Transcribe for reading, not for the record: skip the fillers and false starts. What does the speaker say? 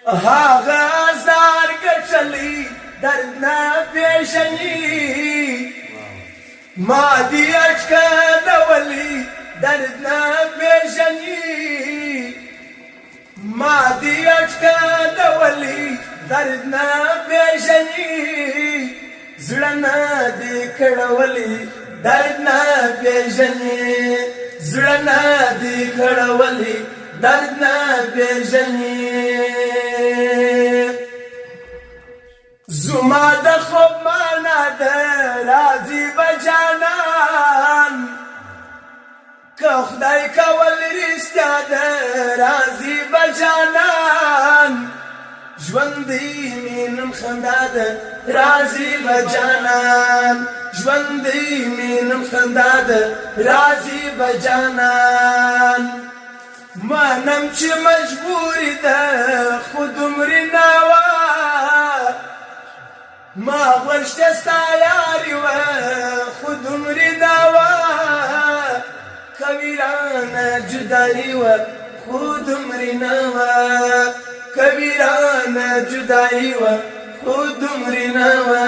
هاغه زار ګټلې درد نه پېژني ما دې اټکلولې درد نه پېژني ما دې اټکلولې درد نه پېژني زړه نه دې کړولې درد نه پېژني زړه نه دې کړولې درد نه پېژني زما د خوب معنا ده راځي بجانان که خدای کول رښتیا ده راځي بجانان ژوندی مې نن خندا ده راځي بجانان ژوندی مې نن خندا ده راځي بجانان منم چې مجبوري ده خو دومره ناوه ما ورشته ستا یاري وه خو دومره ناوه کبیرانه جدایي وه خو دومره ناوه کبیرانه جدایي وه خو دومره ناوه